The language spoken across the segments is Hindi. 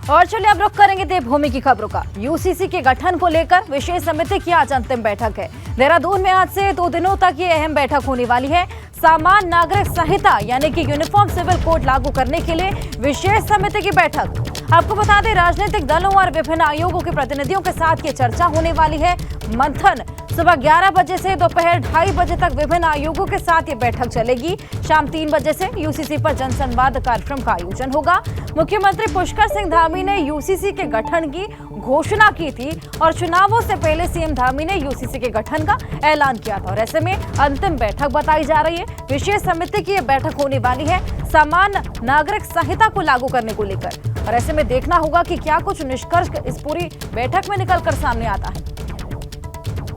और चलिए अब रुख करेंगे देवभूमि की खबरों का। यूसीसी के गठन को लेकर विशेष समिति की आज अंतिम बैठक है। देहरादून में आज से 2 दिनों तक ये अहम बैठक होने वाली है। सामान्य नागरिक संहिता यानी कि यूनिफॉर्म सिविल कोड लागू करने के लिए विशेष समिति की बैठक। आपको बता दें, राजनीतिक दलों और विभिन्न आयोगों के प्रतिनिधियों के साथ ये चर्चा होने वाली है। मंथन सुबह 11 बजे से दोपहर 2:30 बजे तक विभिन्न आयोगों के साथ ये बैठक चलेगी। शाम 3 बजे से यूसीसी पर जनसंवाद कार्यक्रम का आयोजन होगा। मुख्यमंत्री पुष्कर सिंह धामी ने यूसीसी के गठन की घोषणा की थी और चुनावों से पहले सीएम धामी ने यूसीसी के गठन का ऐलान किया था और ऐसे में अंतिम बैठक बताई जा रही है। विशेष समिति की यह बैठक होने वाली है सामान्य नागरिक संहिता को लागू करने को लेकर और ऐसे में देखना होगा कि क्या कुछ निष्कर्ष इस पूरी बैठक में निकलकर सामने आता है।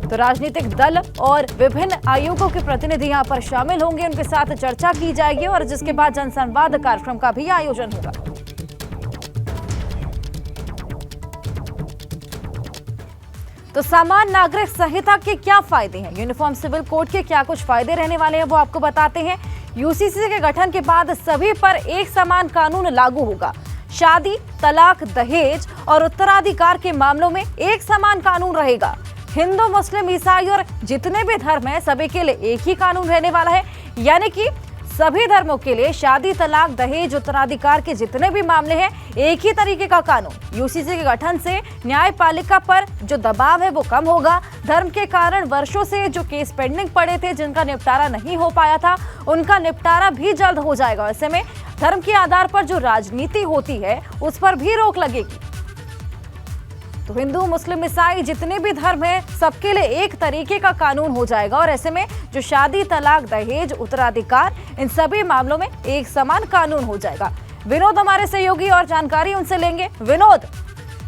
तो राजनीतिक दल और विभिन्न आयोगों के प्रतिनिधि यहां पर शामिल होंगे, उनके साथ चर्चा की जाएगी और जिसके बाद जनसंवाद कार्यक्रम का भी आयोजन होगा। तो सामान्य नागरिक संहिता के क्या फायदे हैं, यूनिफॉर्म सिविल कोड के क्या कुछ फायदे रहने वाले हैं, वो आपको बताते हैं। यूसीसी के गठन के बाद सभी पर एक समान कानून लागू होगा। शादी, तलाक, दहेज और उत्तराधिकार के मामलों में एक समान कानून रहेगा। हिंदू, मुस्लिम, ईसाई और जितने भी धर्म हैं सभी के लिए एक ही कानून रहने वाला है, यानी कि सभी धर्मों के लिए शादी, तलाक, दहेज, उत्तराधिकार के जितने भी मामले हैं एक ही तरीके का कानून। यूसीसी के गठन से न्यायपालिका पर जो दबाव है वो कम होगा। धर्म के कारण वर्षों से जो केस पेंडिंग पड़े थे, जिनका निपटारा नहीं हो पाया था, उनका निपटारा भी जल्द हो जाएगा। ऐसे में धर्म के आधार पर जो राजनीति होती है उस पर भी रोक लगेगी। तो हिंदू, मुस्लिम, ईसाई जितने भी धर्म हैं सबके लिए एक तरीके का कानून हो जाएगा और ऐसे में जो शादी, तलाक, दहेज, उत्तराधिकार, इन सभी मामलों में एक समान कानून हो जाएगा। विनोद हमारे सहयोगी और जानकारी उनसे लेंगे। विनोद,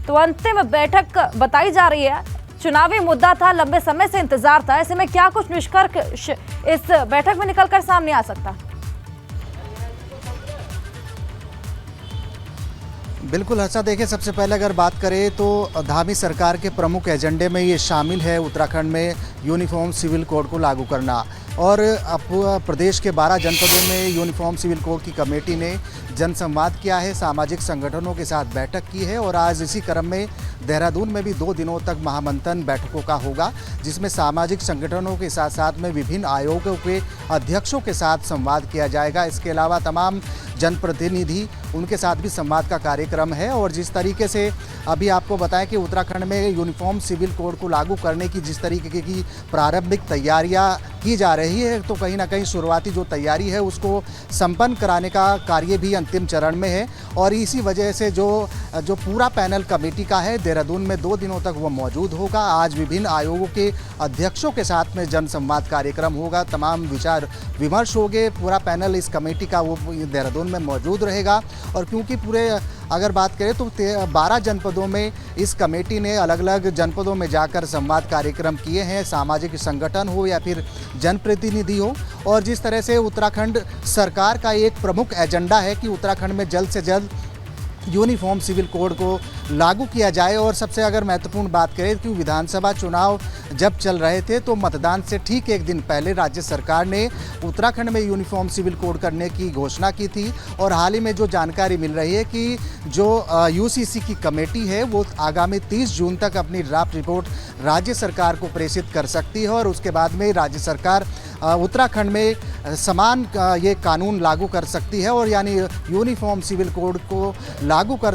तो अंतिम बैठक बताई जा रही है, चुनावी मुद्दा था, लंबे समय से इंतजार था, ऐसे में क्या कुछ निष्कर्ष इस बैठक में निकलकर सामने आ सकता है? बिल्कुल हर्षा, देखिए सबसे पहले अगर बात करें तो धामी सरकार के प्रमुख एजेंडे में ये शामिल है उत्तराखंड में यूनिफॉर्म सिविल कोड को लागू करना। और अब प्रदेश के 12 जनपदों में यूनिफॉर्म सिविल कोड की कमेटी ने जनसंवाद किया है, सामाजिक संगठनों के साथ बैठक की है और आज इसी क्रम में देहरादून में भी 2 दिनों तक महामंथन बैठकों का होगा, जिसमें सामाजिक संगठनों के साथ साथ में विभिन्न आयोगों के अध्यक्षों के साथ संवाद किया जाएगा। इसके अलावा तमाम जनप्रतिनिधि, उनके साथ भी संवाद का कार्यक्रम है। और जिस तरीके से अभी आपको बताएं कि उत्तराखंड में यूनिफॉर्म सिविल कोड को लागू करने की जिस तरीके की प्रारंभिक तैयारियां की जा रही है, तो कहीं ना कहीं शुरुआती जो तैयारी है उसको संपन्न कराने का कार्य भी अंतिम चरण में है। और इसी वजह से जो पूरा पैनल कमेटी का है देहरादून में 2 दिनों तक वो मौजूद होगा। आज विभिन्न आयोगों के अध्यक्षों के साथ में जनसंवाद कार्यक्रम होगा, तमाम विचार विमर्श होंगे। पूरा पैनल इस कमेटी का वो देहरादून में मौजूद रहेगा। और क्योंकि पूरे अगर बात करें तो 12 जनपदों में इस कमेटी ने अलग अलग जनपदों में जाकर संवाद कार्यक्रम किए हैं, सामाजिक संगठन हो या फिर जनप्रतिनिधि हो। और जिस तरह से उत्तराखंड सरकार का एक प्रमुख एजेंडा है कि उत्तराखंड में जल्द से जल्द यूनिफॉर्म सिविल कोड को लागू किया जाए। और सबसे अगर महत्वपूर्ण बात करें कि विधानसभा चुनाव जब चल रहे थे तो मतदान से ठीक 1 दिन पहले राज्य सरकार ने उत्तराखंड में यूनिफॉर्म सिविल कोड करने की घोषणा की थी। और हाल ही में जो जानकारी मिल रही है कि जो यूसीसी की कमेटी है वो आगामी 30 जून तक अपनी ड्राफ्ट रिपोर्ट राज्य सरकार को प्रेषित कर सकती है और उसके बाद में राज्य सरकार उत्तराखंड में समान ये कानून लागू कर सकती है और यानी यूनिफॉर्म सिविल कोड को लागू कर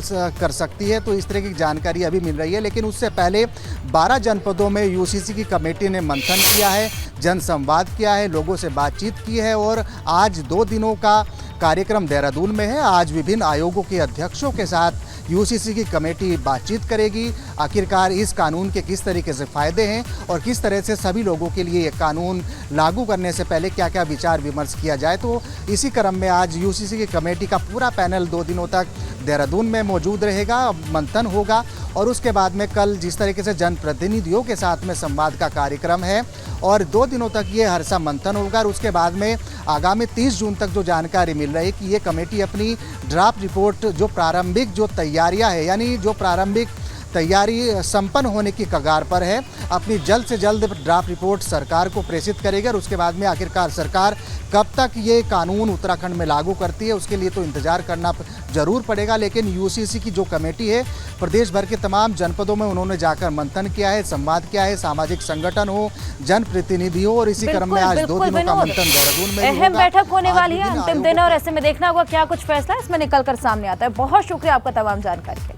सकती है। तो इस तरह की जानकारी अभी मिल रही है, लेकिन उससे पहले 12 जनपदों में यूसीसी की कमेटी ने मंथन किया है, जनसंवाद किया है, लोगों से बातचीत की है और आज 2 दिनों का कार्यक्रम देहरादून में है। आज विभिन्न आयोगों के अध्यक्षों के साथ यूसीसी की कमेटी बातचीत करेगी, आखिरकार इस कानून के किस तरीके से फ़ायदे हैं और किस तरह से सभी लोगों के लिए ये कानून लागू करने से पहले क्या क्या विचार विमर्श किया जाए। तो इसी क्रम में आज यूसीसी की कमेटी का पूरा पैनल 2 दिनों तक देहरादून में मौजूद रहेगा, मंथन होगा और उसके बाद में कल जिस तरीके से जनप्रतिनिधियों के साथ में संवाद का कार्यक्रम है और 2 दिनों तक ये हर्षा मंथन होगा। और उसके बाद में आगामी 30 जून तक जो जानकारी मिल रही है कि ये कमेटी अपनी ड्राफ्ट रिपोर्ट जो प्रारंभिक जो तैयारियां है यानी जो प्रारंभिक तैयारी संपन्न होने की कगार पर है। अपनी जल्द से जल्द ड्राफ्ट रिपोर्ट सरकार को प्रेषित करेगी और उसके बाद में आखिरकार सरकार कब तक ये कानून उत्तराखंड में लागू करती है उसके लिए तो इंतजार करना जरूर पड़ेगा। लेकिन यूसीसी की जो कमेटी है प्रदेश भर के तमाम जनपदों में उन्होंने जाकर मंथन किया है, संवाद किया है, सामाजिक संगठन हो, जनप्रतिनिधि हो, और इसी क्रम में आज 2 दिनों का मंथन देहरादून में अहम बैठक होने वाली है, अंतिम दिन, और ऐसे में देखना होगा क्या कुछ फैसला इसमें निकल कर सामने आता है। बहुत शुक्रिया आपका तमाम जानकारी के लिए।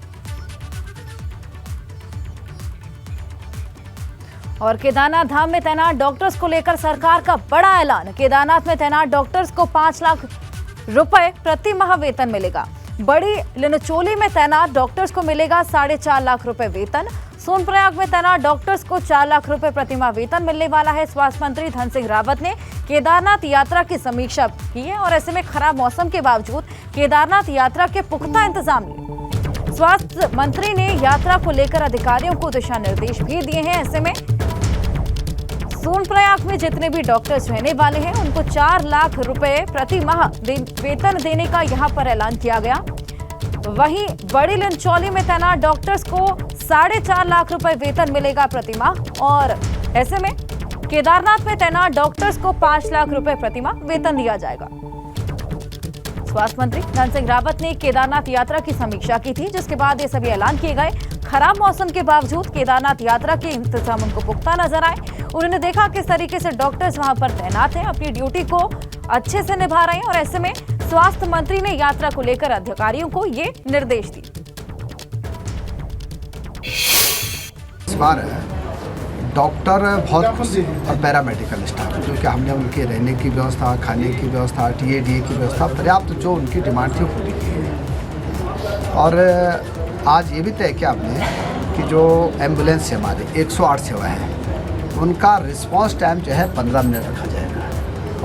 और केदारनाथ धाम में तैनात डॉक्टर्स को लेकर सरकार का बड़ा ऐलान। केदारनाथ में तैनात डॉक्टर्स को 5 लाख रुपए प्रति माह वेतन मिलेगा। बड़ी लिनचोली में तैनात डॉक्टर्स को मिलेगा 4.5 लाख रुपए वेतन। सोनप्रयाग में तैनात डॉक्टर्स को 4 लाख रुपए प्रतिमाह वेतन मिलने वाला है। स्वास्थ्य मंत्री धन सिंह रावत ने केदारनाथ यात्रा की समीक्षा की है और ऐसे में खराब मौसम के बावजूद केदारनाथ यात्रा के पुख्ता इंतजाम लिए। स्वास्थ्य मंत्री ने यात्रा को लेकर अधिकारियों को दिशा निर्देश भी दिए हैं। ऐसे में सोनप्रयाग में जितने भी डॉक्टर्स रहने वाले हैं उनको 4 लाख रुपए प्रति माह वेतन देने का यहां पर ऐलान किया गया। वहीं बड़ी लिनचौली में तैनात डॉक्टर्स को 4.5 लाख रुपए वेतन मिलेगा प्रति माह, और ऐसे में केदारनाथ में तैनात डॉक्टर्स को 5 लाख रुपए प्रति माह वेतन दिया जाएगा। स्वास्थ्य मंत्री धन सिंह रावत ने केदारनाथ यात्रा की समीक्षा की थी, जिसके बाद ये सभी ऐलान किए गए। खराब मौसम के बावजूद केदारनाथ यात्रा के इंतजाम उनको पुख्ता नजर आए। उन्होंने देखा किस तरीके से डॉक्टर्स वहां पर तैनात हैं, अपनी ड्यूटी को अच्छे से निभा रहे हैं, और ऐसे में स्वास्थ्य मंत्री ने यात्रा को लेकर अधिकारियों को ये निर्देश दिए। इस बार डॉक्टर बहुत खुश और पैरामेडिकल स्टाफ, क्योंकि हमने उनके रहने की व्यवस्था, खाने की व्यवस्था, टीएडीए की व्यवस्था पर्याप्त जो उनकी डिमांड थी पूरी की है। और आज ये भी तय किया हमने कि जो एम्बुलेंस है हमारे 108 सेवा है उनका रिस्पांस टाइम जो है 15 मिनट रखा जाएगा,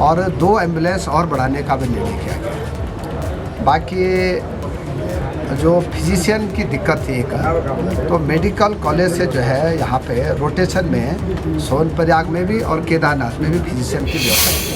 और 2 एम्बुलेंस और बढ़ाने का भी निर्णय किया गया। बाकी जो फिजिशियन की दिक्कत थी एक, तो मेडिकल कॉलेज से जो है यहाँ पे रोटेशन में सोनप्रयाग में भी और केदारनाथ में भी फिजिशियन की व्यवस्था की है।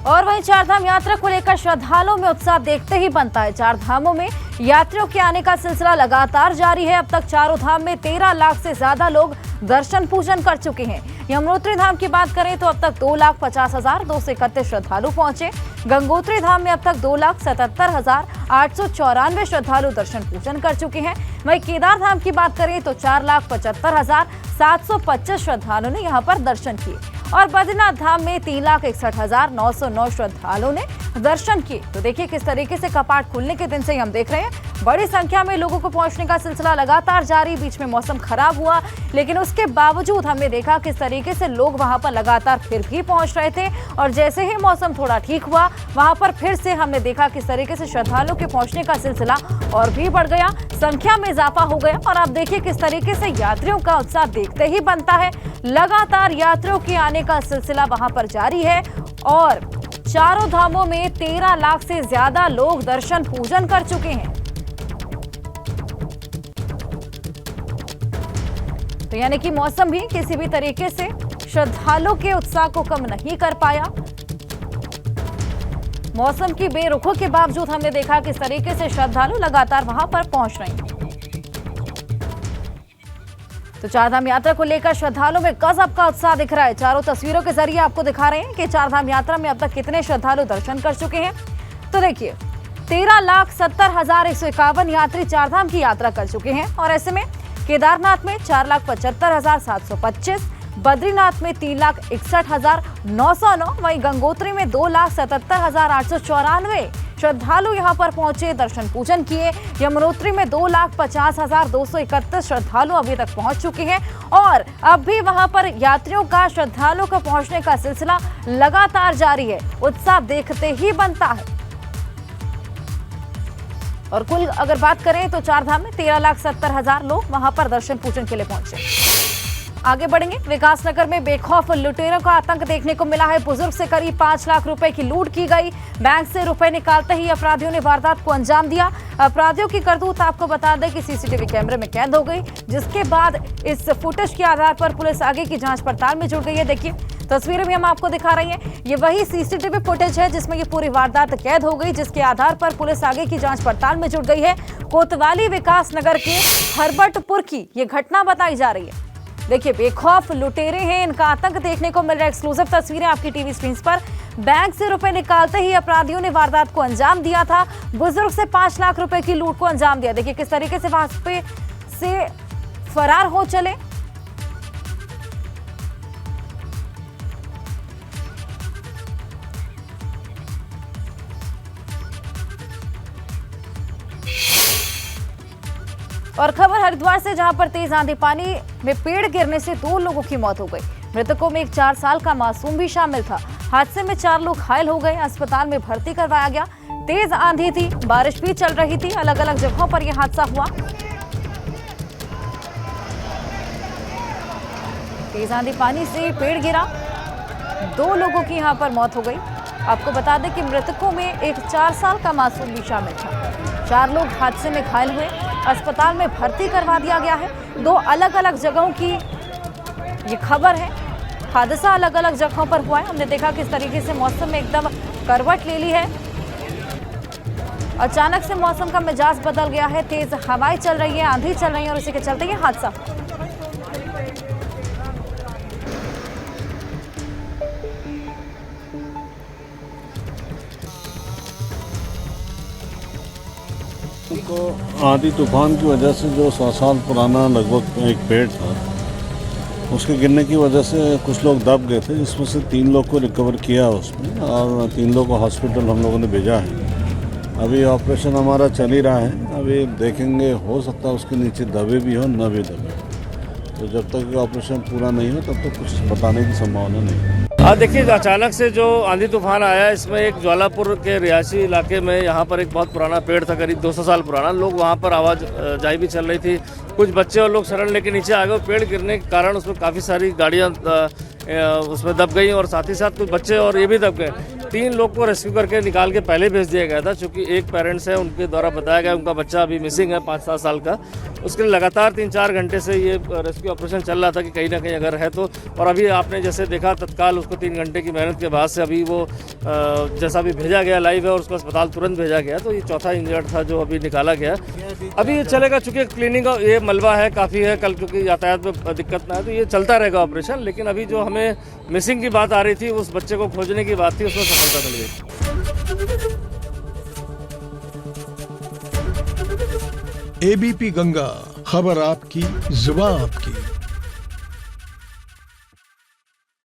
और वहीं चारधाम यात्रा को लेकर श्रद्धालुओं में उत्साह देखते ही बनता है। चार धामों में यात्रियों के आने का सिलसिला लगातार जारी है। अब तक चारों धाम में 13 लाख से ज्यादा लोग दर्शन पूजन कर चुके हैं। यमुनोत्री धाम की बात करें तो अब तक 2,50,231 श्रद्धालु पहुंचे। गंगोत्री धाम में अब तक 2,77,894 श्रद्धालु दर्शन पूजन कर चुके हैं। वहीं केदार धाम की बात करें तो 4,75,725 श्रद्धालुओं ने यहां पर दर्शन किए, और बद्रीनाथ धाम में 3,61,909 श्रद्धालुओं ने दर्शन किए। तो देखिए किस तरीके से कपाट खुलने के दिन से ही हम देख रहे हैं बड़ी संख्या में लोगों को पहुंचने का सिलसिला लगातार जारी। बीच में मौसम खराब हुआ, लेकिन उसके बावजूद हमने देखा किस तरीके से लोग वहां पर लगातार फिर भी पहुंच रहे थे, और जैसे ही मौसम थोड़ा ठीक हुआ वहां पर फिर से हमने देखा किस तरीके से श्रद्धालुओं के पहुंचने का सिलसिला और भी बढ़ गया, संख्या में इजाफा हो गया। और आप देखिए किस तरीके से यात्रियों का उत्साह देखते ही बनता है। लगातार यात्रियों के आने का सिलसिला वहां पर जारी है, और चारों धामों में 13 लाख से ज्यादा लोग दर्शन पूजन कर चुके हैं। तो यानी कि मौसम भी किसी भी तरीके से श्रद्धालुओं के उत्साह को कम नहीं कर पाया। मौसम की बेरुखों के बावजूद हमने देखा किस तरीके से श्रद्धालु लगातार वहां पर पहुंच रहे हैं। तो चारधाम यात्रा को लेकर श्रद्धालुओं में गजब का उत्साह दिख रहा है। चारों तस्वीरों के जरिए आपको दिखा रहे हैं कि चारधाम यात्रा में अब तक कितने श्रद्धालु दर्शन कर चुके हैं। तो देखिए 13,70,151 यात्री चारधाम की यात्रा कर चुके हैं, और ऐसे में केदारनाथ में 4,75,725, बद्रीनाथ में 3,61,909, वहीं गंगोत्री में 2,77,894 श्रद्धालु यहां पर पहुंचे, दर्शन पूजन किए। यमुनोत्री में 2,50,231 श्रद्धालु अभी तक पहुंच चुके हैं, और अब भी वहां पर यात्रियों का, श्रद्धालुओं का पहुंचने का सिलसिला लगातार जारी है। उत्साह देखते ही बनता है। और कुल अगर बात करें तो चारधाम में 13,70,000 लोग वहां पर दर्शन पूजन के लिए पहुंचे। आगे बढ़ेंगे। विकासनगर में बेखौफ लुटेरों का आतंक देखने को मिला है। बुजुर्ग से करीब 5 लाख रुपए की लूट की गई। बैंक से रुपए निकालते ही अपराधियों ने वारदात को अंजाम दिया। अपराधियों की करतूत आपको बता दें कि सीसीटीवी कैमरे में कैद हो गई, जिसके बाद इस फुटेज के आधार पर पुलिस आगे की जांच पड़ताल में जुट गई है। देखिए तस्वीरें भी हम आपको दिखा रही हैं। ये वही सीसीटीवी फुटेज है जिसमें ये पूरी वारदात कैद हो गई, जिसके आधार पर पुलिस आगे की जांच पड़ताल में जुट गई है। कोतवाली विकास नगर के हरबटपुर की ये घटना बताई जा रही है। देखिए, बेखौफ लुटेरे हैं, इनका आतंक देखने को मिल रहा है। एक्सक्लूसिव तस्वीरें आपकी टीवी स्क्रीन पर। बैंक से रुपए निकालते ही अपराधियों ने वारदात को अंजाम दिया था। बुजुर्ग से 5 लाख रुपए की लूट को अंजाम दिया। देखिए किस तरीके से वहां पे से फरार हो चले। और खबर हरिद्वार से, जहां पर तेज आंधी पानी में पेड़ गिरने से 2 लोगों की मौत हो गई। मृतकों में एक 4 साल का मासूम भी शामिल था। हादसे में 4 लोग घायल हो गए, अस्पताल में भर्ती करवाया गया। तेज आंधी थी, बारिश भी चल रही थी, अलग अलग जगहों पर यह हादसा हुआ। तेज आंधी पानी से पेड़ गिरा, 2 लोगों की यहां पर मौत हो गई। आपको बता दें कि मृतकों में एक 4 साल का मासूम भी शामिल था। 4 लोग हादसे में घायल हुए, अस्पताल में भर्ती करवा दिया गया है। 2 अलग अलग जगहों की ये खबर है। हादसा अलग अलग जगहों पर हुआ है। हमने देखा किस तरीके से मौसम में एकदम करवट ले ली है। अचानक से मौसम का मिजाज बदल गया है, तेज हवाएं चल रही है, आंधी चल रही है और इसी के चलते ये हादसा। तो आंधी तूफान की वजह से जो 100 साल पुराना लगभग एक पेड़ था, उसके गिरने की वजह से कुछ लोग दब गए थे, जिसमें से 3 लोग को रिकवर किया उसमें, और 3 लोग को हॉस्पिटल हम लोगों ने भेजा है। अभी ऑपरेशन हमारा चल ही रहा है। अभी देखेंगे, हो सकता है उसके नीचे दबे भी हो, न भी दबे। तो जब तक ऑपरेशन पूरा नहीं हो तब तक कुछ बताने की संभावना नहीं है। देखिए, अचानक से जो आंधी तूफान आया, इसमें एक ज्वालापुर के रिहायशी इलाके में यहाँ पर एक बहुत पुराना पेड़ था, करीब 200 साल पुराना। लोग वहाँ पर आवाजाही भी चल रही थी। कुछ बच्चे और लोग शरण लेके नीचे आ गए। पेड़ गिरने के कारण उसमें काफ़ी सारी गाड़ियाँ उसमें दब गई और साथ ही साथ कुछ बच्चे और ये भी दब गए। 3 लोग को रेस्क्यू करके निकाल के पहले भेज दिया गया था, क्योंकि एक पेरेंट्स है, उनके द्वारा बताया गया उनका बच्चा अभी मिसिंग है 5-7 साल का। उसके लिए लगातार 3-4 घंटे से ये रेस्क्यू ऑपरेशन चल रहा था कि कहीं ना कहीं अगर है तो। और अभी आपने जैसे देखा, तत्काल उसको 3 घंटे की मेहनत के बाद से अभी वो जैसा भी भेजा गया लाइव है और उसको अस्पताल तुरंत भेजा गया। तो ये चौथा इंजर्ड था जो अभी निकाला गया। अभी ये चलेगा, चूँकि क्लीनिंग ये मलबा है काफ़ी है, कल क्योंकि यातायात में दिक्कत ना है तो ये चलता रहेगा ऑपरेशन। लेकिन अभी जो हमें मिसिंग की बात आ रही थी, उस बच्चे को खोजने की बात थी, उसमें सफलता मिल गई। एबीपी गंगा, खबर आपकी, जुबान आपकी।